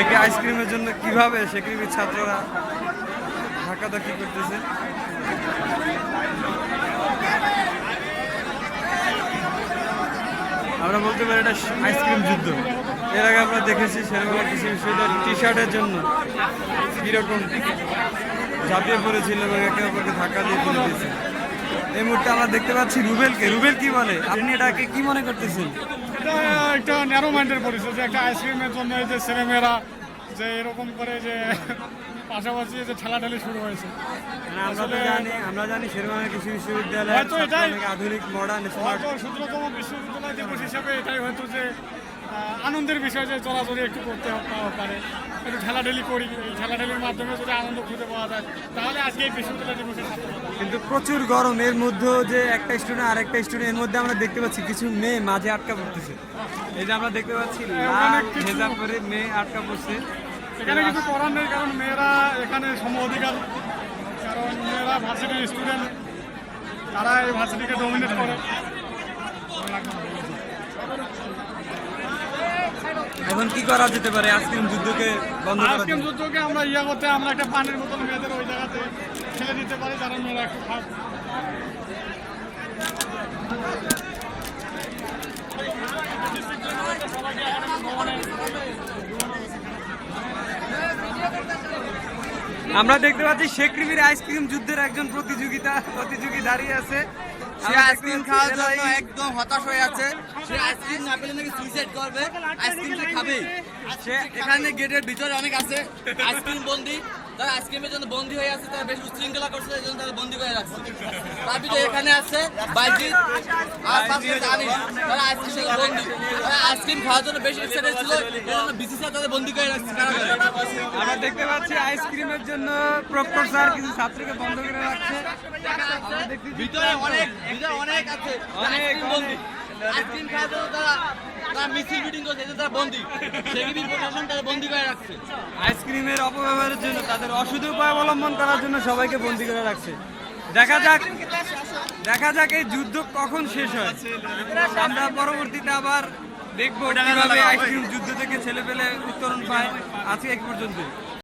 একটি আইসক্রিমের জন্য কিভাবে শেকৃবির ছাত্ররা ধাক্কাধাক্কি করতেছে। আমরা বলতে পারি এটা আইসক্রিম যুদ্ধ। এর আগে আমরা দেখেছি শেরেবাংলা কৃষি বিশ্ববিদ্যালয়ের টি শার্টের জন্য কীরকম ঝাঁপিয়ে পড়েছিল এবং একে অপরকে ধাক্কা দিয়ে ফেলে দিয়েছে। এই মুহূর্তে আমরা দেখতে পাচ্ছি রুবেলকে। রুবেল কি বলে, আপনি এটাকে কি মনে করতেছেন? এটা একটা ন্যারো মাইন্ডের পরিচয় যে একটা আইসক্রিমের জন্য এই যে ছেলেমেয়েরা যে এরকম করে যে পাশাপাশি যে ঠেলাঠেলি শুরু হয়েছে। আমরা জানি শেরেবাংলা কৃষি বিশ্ববিদ্যালয় আধুনিক মডার্ন স্মার্ট 17তম বিশ্ববিদ্যালয় দিবস হিসাবে এটাই হয়তো যে আনন্দের বিষয় যে চলাচলি একটু করতে পারে, একটু ঠেলাঠেলি করি। এই ঠেলাঠেলির মাধ্যমে যদি আনন্দ খুঁজে পাওয়া যায় তাহলে আজকে এই বিশ্ববিদ্যালয় দিবসের কিন্তু প্রচুর গরম। এর মধ্যেও যে একটা স্টুডেন্ট আর একটা স্টুডেন্ট এর মধ্যে আমরা দেখতে পাচ্ছি কিছু মেয়ে মাঝে আটকা পড়তেছে। এই যে আমরা দেখতে পাচ্ছি ভেজা করে মেয়ে আটকা পড়ছে। এখানে কিছু করার নেই, কারণ মেয়েরা এখানে সম অধিকার, কারণ মেয়েরা ভার্সিটির স্টুডেন্ট, তারা এই ভার্সিটিকে ডমিনেট করে। এখন কি করা যেতে পারে আইসক্রিম যুদ্ধকে বন্ধ করার জন্য? আইসক্রিম যুদ্ধকে আমরা করতে আমরা একটা পানির বোতল মেয়েদের ওই জায়গাতে ফেলে দিতে পারি, যারা মেয়েরা একটু খায়। আমরা দেখতে পাচ্ছি শেকৃবির আইসক্রিম যুদ্ধের একজন প্রতিযোগী দাঁড়িয়ে আছে। সে আইসক্রিম খাওয়ার জন্য একদম হতাশ হয়ে আছে। সে আইসক্রিম না পেলে নাকি সুইসাইড করবে। আইসক্রিম সে খাবে। সে এখানে গেটের ভিতরে অনেক আছে আইসক্রিম বন্দি, তারা আইসক্রিমের জন্য বন্দি হয়ে আছে, তারা বেশ উশৃঙ্খলা করছে, এই জন্য তারা বন্দি করে রাখছে। তার ভিতরে এখানে আছে বাইজিৎ আর পাশে আনিস, তারা আইসক্রিমের বন্দি। তারা আইসক্রিম খাওয়ার জন্য বেশ এক্সাইটেড ছিল, এই জন্য বিসিসিআই তাদের বন্দি করে রাখছে। আমরা দেখতে পাচ্ছি আইসক্রিমের জন্য প্রক্টর স্যার কিছু ছাত্রকে বন্ধ করে রাখছে। ভিতরে অনেক আছে বন্দি। আইসক্রিম খাওয়ার জন্য তারা মিছিল মিটিং করছে, এই জন্য তারা বন্দি। সেগুলি প্রশাসন তাদের বন্দি করে রাখছে। আইসক্রিমের অপব্যবহারের জন্য তাদের অসৎ উপায় অবলম্বন করার জন্য সবাইকে বন্দি করে রাখছে। দেখা যাক এই যুদ্ধ কখন শেষ হয়। আমরা পরবর্তীতে আবার দেখবো কিভাবে আইসক্রিম যুদ্ধ থেকে ছেলেপেলে উত্তরণ পায়। আজকে এক পর্যন্ত।